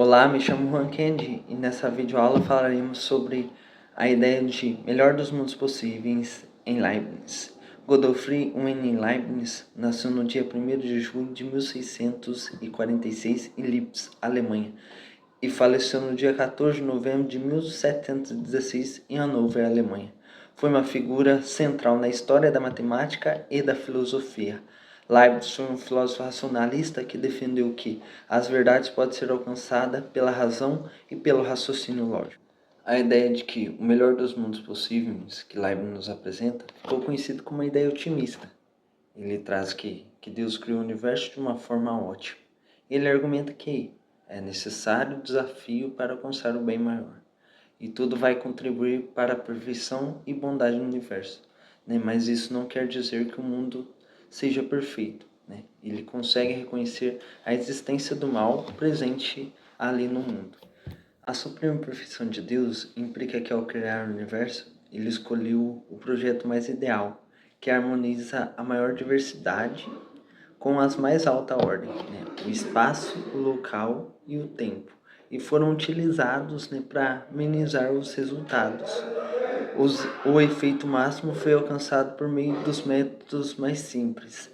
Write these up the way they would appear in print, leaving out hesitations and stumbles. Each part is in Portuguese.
Olá, me chamo Juan Kendi e nessa videoaula falaremos sobre a ideia de melhor dos mundos possíveis em Leibniz. Godofrey Wilhelm Leibniz nasceu no dia 1º de julho de 1646 em Leipzig, Alemanha, e faleceu no dia 14 de novembro de 1716 em Hannover, Alemanha. Foi uma figura central na história da matemática e da filosofia. Leibniz foi um filósofo racionalista que defendeu que as verdades podem ser alcançadas pela razão e pelo raciocínio lógico. A ideia de que o melhor dos mundos possíveis que Leibniz nos apresenta ficou conhecido como uma ideia otimista. Ele traz que Deus criou o universo de uma forma ótima. Ele argumenta que é necessário o desafio para alcançar o bem maior. E tudo vai contribuir para a perfeição e bondade do universo. Mas isso não quer dizer que o mundo seja perfeito. Ele consegue reconhecer a existência do mal presente ali no mundo. A suprema perfeição de Deus implica que ao criar o universo, ele escolheu o projeto mais ideal, que harmoniza a maior diversidade com as mais alta ordem, o espaço, o local e o tempo, e foram utilizados para minimizar os resultados. O efeito máximo foi alcançado por meio dos métodos mais simples.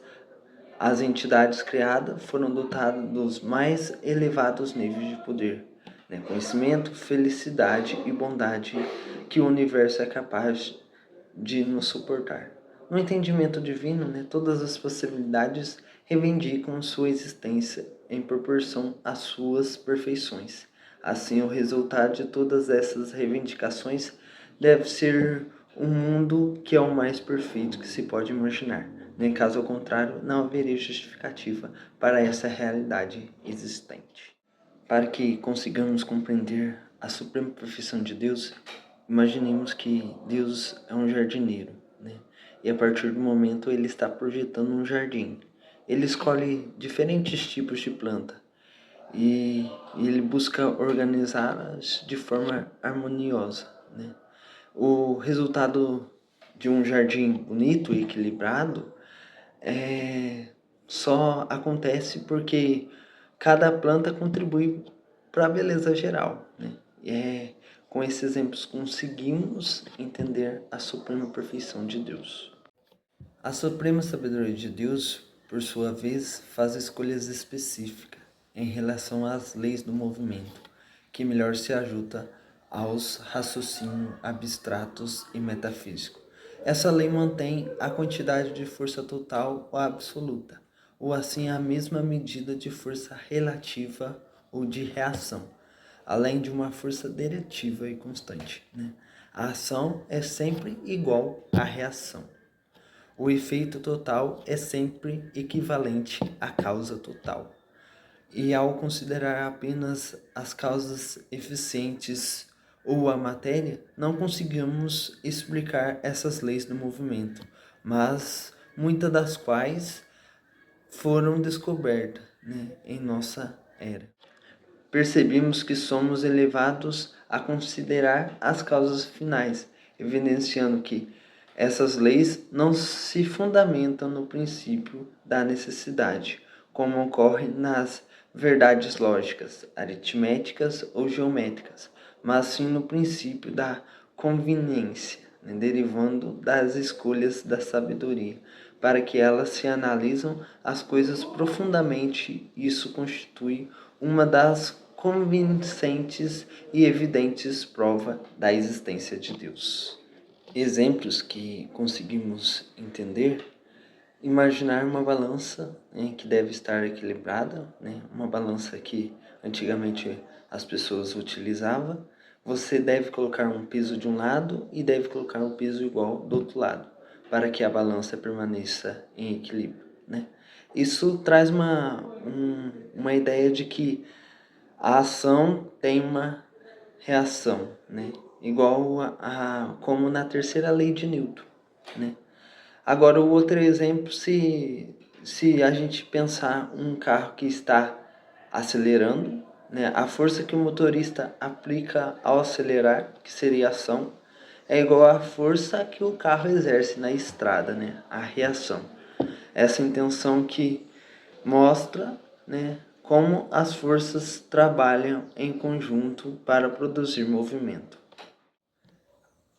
As entidades criadas foram dotadas dos mais elevados níveis de poder, conhecimento, felicidade e bondade que o universo é capaz de nos suportar. No entendimento divino, todas as possibilidades reivindicam sua existência em proporção às suas perfeições. Assim, o resultado de todas essas reivindicações deve ser um mundo que é o mais perfeito que se pode imaginar. Nem caso contrário, não haveria justificativa para essa realidade existente. Para que consigamos compreender a suprema perfeição de Deus, imaginemos que Deus é um jardineiro, e a partir do momento ele está projetando um jardim. Ele escolhe diferentes tipos de planta e ele busca organizá-las de forma harmoniosa. O resultado de um jardim bonito e equilibrado só acontece porque cada planta contribui para a beleza geral. Com esses exemplos conseguimos entender a suprema perfeição de Deus. A suprema sabedoria de Deus, por sua vez, faz escolhas específicas em relação às leis do movimento, que melhor se ajuda aos raciocínios abstratos e metafísicos. Essa lei mantém a quantidade de força total ou absoluta, ou assim a mesma medida de força relativa ou de reação, além de uma força derivativa e constante. A ação é sempre igual à reação. O efeito total é sempre equivalente à causa total. E ao considerar apenas as causas eficientes ou a matéria, não conseguimos explicar essas leis do movimento, mas muitas das quais foram descobertas em nossa era. Percebemos que somos elevados a considerar as causas finais, evidenciando que essas leis não se fundamentam no princípio da necessidade, como ocorre nas verdades lógicas, aritméticas ou geométricas, mas sim no princípio da conveniência, derivando das escolhas da sabedoria, para que elas se analisam as coisas profundamente. Isso constitui uma das convincentes e evidentes provas da existência de Deus. Exemplos que conseguimos entender: imaginar uma balança que deve estar equilibrada, uma balança que antigamente as pessoas utilizavam. Você deve colocar um peso de um lado e deve colocar um peso igual do outro lado, para que a balança permaneça em equilíbrio. Isso traz uma ideia de que a ação tem uma reação, igual como na terceira lei de Newton. Agora, o outro exemplo, se a gente pensar um carro que está acelerando, a força que o motorista aplica ao acelerar, que seria a ação, é igual à força que o carro exerce na estrada, a reação. Essa intenção que mostra como as forças trabalham em conjunto para produzir movimento.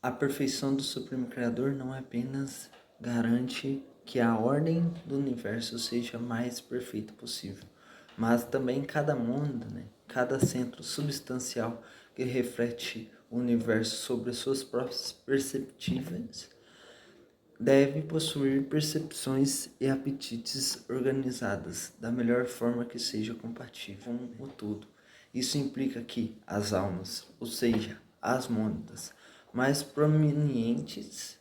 A perfeição do Supremo Criador não apenas garante que a ordem do universo seja a mais perfeita possível, mas também cada mundo, cada centro substancial que reflete o universo sobre as suas próprias perspectivas, deve possuir percepções e apetites organizadas da melhor forma que seja compatível com o todo. Isso implica que as almas, ou seja, as mônadas mais prominentes,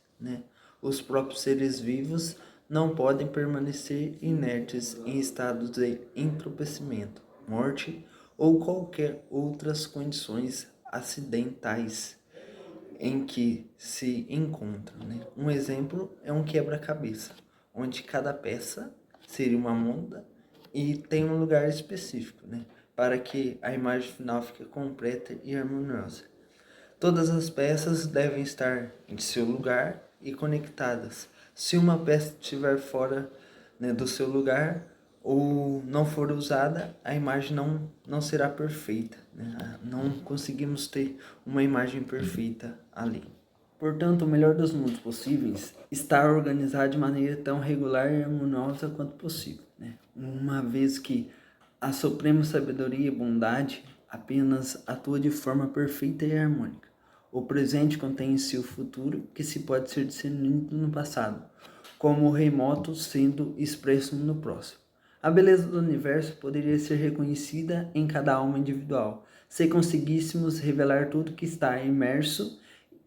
os próprios seres vivos, não podem permanecer inertes em estados de entorpecimento, morte ou qualquer outras condições acidentais em que se encontram. Um exemplo é um quebra-cabeça, onde cada peça seria uma mônada e tem um lugar específico, para que a imagem final fique completa e harmoniosa. Todas as peças devem estar em seu lugar e conectadas. Se uma peça estiver fora, do seu lugar ou não for usada, a imagem não será perfeita. Não conseguimos ter uma imagem perfeita ali. Portanto, o melhor dos mundos possíveis está organizado de maneira tão regular e harmoniosa quanto possível. Uma vez que a suprema sabedoria e bondade apenas atua de forma perfeita e harmônica. O presente contém em si o futuro, que se pode ser discernido no passado, como o remoto sendo expresso no próximo. A beleza do universo poderia ser reconhecida em cada alma individual, se conseguíssemos revelar tudo que está imerso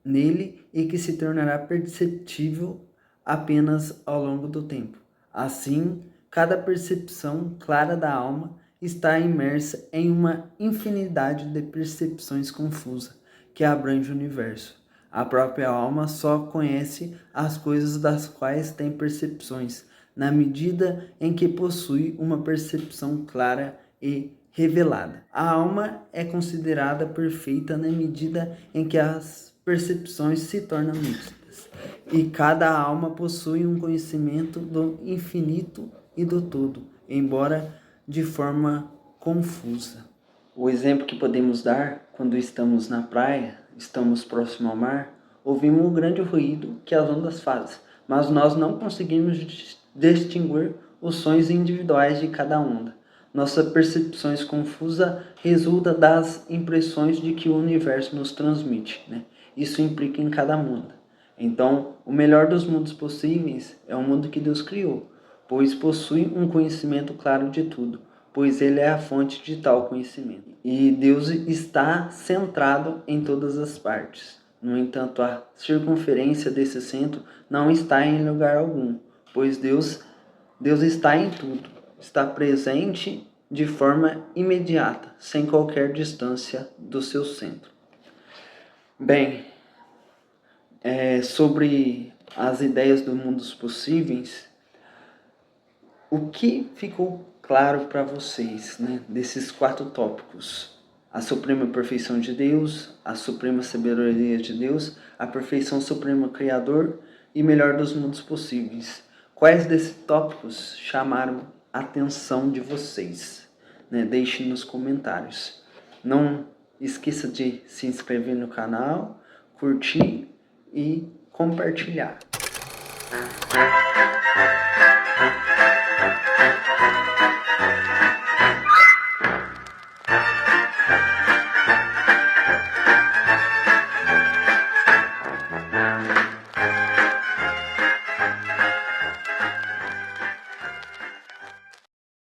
nele e que se tornará perceptível apenas ao longo do tempo. Assim, cada percepção clara da alma está imersa em uma infinidade de percepções confusas que abrange o universo. A própria alma só conhece as coisas das quais tem percepções, na medida em que possui uma percepção clara e revelada. A alma é considerada perfeita na medida em que as percepções se tornam nítidas, e cada alma possui um conhecimento do infinito e do todo, embora de forma confusa. O exemplo que podemos dar quando estamos na praia, estamos próximo ao mar, ouvimos o grande ruído que as ondas fazem, mas nós não conseguimos distinguir os sons individuais de cada onda. Nossa percepção confusa resulta das impressões de que o universo nos transmite. Isso implica em cada mundo. Então, o melhor dos mundos possíveis é o mundo que Deus criou, pois possui um conhecimento claro de tudo, pois ele é a fonte de tal conhecimento. E Deus está centrado em todas as partes. No entanto, a circunferência desse centro não está em lugar algum, pois Deus está em tudo, está presente de forma imediata, sem qualquer distância do seu centro. Bem, sobre as ideias dos mundos possíveis, o que ficou claro para vocês, desses 4 tópicos? A suprema perfeição de Deus, a suprema sabedoria de Deus, a perfeição suprema Criador e melhor dos mundos possíveis. Quais desses tópicos chamaram a atenção de vocês? Deixe nos comentários. Não esqueça de se inscrever no canal, curtir e compartilhar.